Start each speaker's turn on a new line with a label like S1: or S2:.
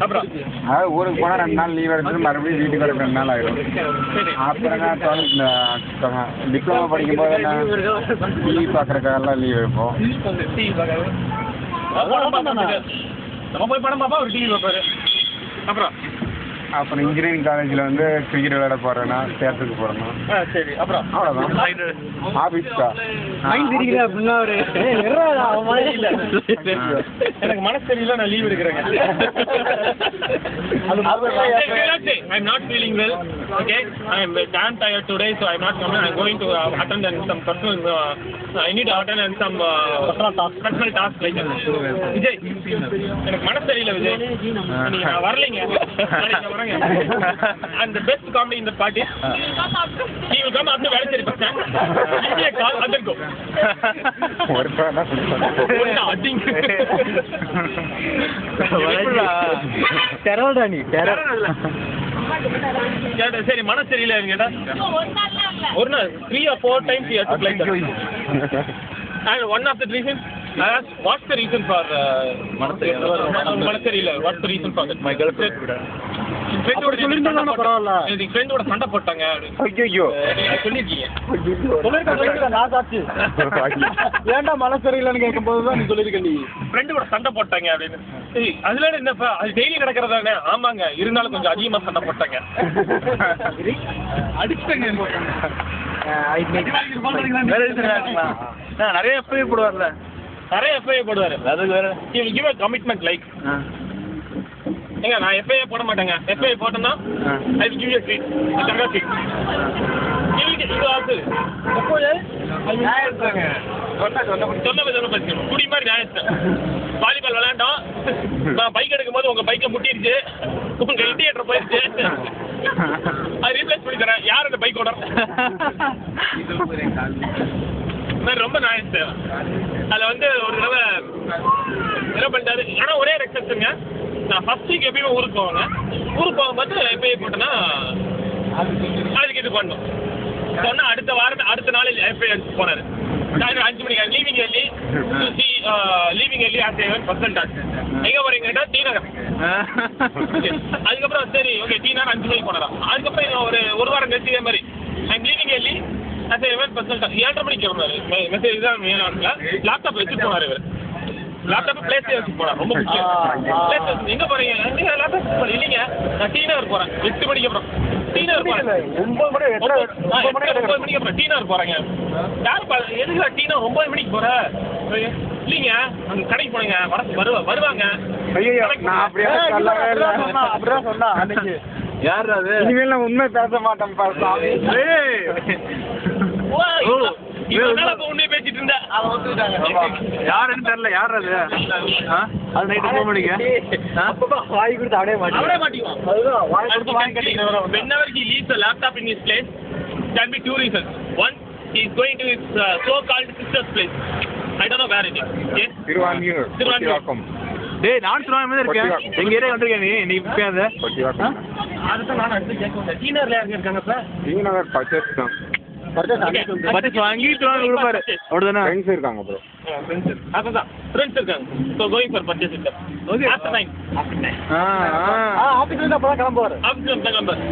S1: அப்புறம்
S2: அதாவது ஊருக்கு போனால் 2 நாள் லீவ் எடுத்துட்டு மறுபடியும் வீட்டுக்கு வர 2 நாள் ஆயிடும். அப்புறம் இந்த டிப்ளமோ படிக்கும்போது டிவி பார்க்குறக்காரெல்லாம் லீவ் எடுப்போம்.
S1: நம்ம போய் படம் பார்ப்போம், ஒரு டிவி பார்ப்பாரு.
S2: அப்புறம் இன்ஜினியரிங் காலேஜில் வந்து கிரிக்கெட் விளையாட போகிறேன்னா தேட்டருக்கு போகிறேன்னா
S1: சரி. அப்புறம்
S2: அவ்வளோதான். ஆஃபீஸ்க்கா
S1: அப்படின்னா ஒரு எனக்கு மனசு தெரியல, நான் leave எடுக்கிறேங்க. I'm not feeling well. Okay, I'm damn tired today, so I'm not coming. I'm going to attend some personal. I need to attend some personal task like that. Vijay, எனக்கு மனசு தெரியல விஜய், நீங்க வரலைங்க. And the best comedy in the party, he will come after very serious person. Give me a call and then go. சரி, மனசு தெரியல கேட்டா ஒரு நாள் 3 or 4 times he had to play that. And one of the reasons I asked, what's the reason for மனசு தெரியல? What's the reason for that? My girlfriend. ஃப்ரெண்டோட சண்டை போட்டாங்க.
S2: ஐயோ
S1: சொல்லிருக்கீங்க.
S3: ஏன்டா மனசு சரியில்லைன்னு கேட்கும் போதுதான் நீ சொல்லிருக்க. நீ
S1: ஃப்ரெண்டோட சண்டை போட்டாங்க அப்படின்னு. அதுல என்னப்பா, அது டெய்லி நடக்கிறதானே? ஆமாங்க, இருந்தாலும் கொஞ்சம் அதிகமா சண்டை போட்டாங்க. அடிச்சுட்டாங்க.
S3: நிறைய எஃப்ஐ போடுவார்ல,
S1: நிறைய எஃப்ஐ போடுவாரு. அதுக்கு வேற கிவ் a commitment like ஏங்க நான் எஃப்ஐஏ போட மாட்டேங்க. எஃப்ஐஏ போட்டேன்னா I will give you a treat. அங்க treat இது ஆகுது. குடி மாதிரி நியாயம். வாலிபால் விளையாண்டோம், நான் பைக் எடுக்கும்போது உங்க பைக்ல முட்டிருச்சு, உங்க இண்டிகேட்டர் போயிருச்சு, அது ரீப்ளேஸ் பண்ணி தரேன். யார் அந்த பைக் ஓனர்? ரொம்ப நியாயம் தேவை. அதில் வந்து ஒரு தடவை என்ன பண்ணிட்டாரு, ஆனால் ஒரே எக்ஸப்ஷனுங்க. நான் ஃபர்ஸ்ட் வீக் எப்பயுமே ஊருக்கு போவாங்க. ஊருக்கு போகும்போது எப்பயே போட்டேன்னா அதுக்கு இது பண்ணோம் சொன்னால் அடுத்த நாள் எப்பயே போனார். சாயந்தரம் 5 மணிக்கு leaving early leaving early as A1 percent ஆச்சு. எங்கே போகிறீங்கன்னா டி நகர். அதுக்கப்புறம் சரி ஓகே டி நகர் 5 மணிக்கு போனாராம். அதுக்கப்புறம் ஒரு வாரம் கழிச்சு இதே மாதிரி I'm leaving early as A1 percent 7:30 மணிக்கு கிளம்புனாரு. மெசேஜ் தான் லேப்டாப் வச்சுட்டு போனார். இவர் லேப்டாப் பிளேஸ் வச்சு போனா ரொம்ப முக்கியம். எங்க போறீங்க? லேப்டாப் இல்லைங்க, நான் டி நகர் போறேன். 8 மணிக்கு அப்புறம் டி நகர் போறேன். 9 மணிக்கு அப்புறம் டி நகர் போறேங்க. யாரு எதுக்கு டி நகர் 9 மணிக்கு போற? இல்லைங்க, அங்க கடைக்கு போனீங்க, வருவாங்க.
S3: அப்படிதான் சொன்னா அன்னைக்கு. யார் அது? இனிமேல் நான் உண்மை பேச மாட்டேன்.
S1: உண்மையை பேசிட்டு இருந்தேன்.
S3: யாருன்னு தெரியல. யார் அது? அது நைட்டு 9 மணிக்கு வாங்கி கொடுத்து அப்படியே மாட்டேங்குவோம்.
S1: Whenever he leaves the laptop in his place, can be 2 reasons. One, he is going to his so-called sister's place. I don't know where it is. Okay?
S2: Thiruvanmiyur.
S3: டேய், நான் திருவான்மியூர் இருக்கேன். எங்க ஏரியா வந்திருக்கேன். நீ பேச
S1: அதுதான் நான் அடுத்து கேட்க வந்தேன். டி நகர்ல யாருங்க இருக்காங்க?
S2: டி நகர் பர்ச்சேஸ் தான்.
S3: வாங்கி கொடுப்பாரு. அவ்வளவுதானே?
S2: ஃப்ரெண்ட்ஸ் இருக்காங்க ப்ரோ.
S1: அதான் ஃப்ரெண்ட்ஸ் இருக்காங்க. ஸோ கோயிங் ஃபார் பர்ச்சேஸ் இருக்கேன். Okay, after 9.
S3: ஆஃபீஸ்ல இருந்து அப்பதான் கிளம்புவாரு.
S1: ஆஃபீஸ்ல இருந்து கிளம்புவாரு.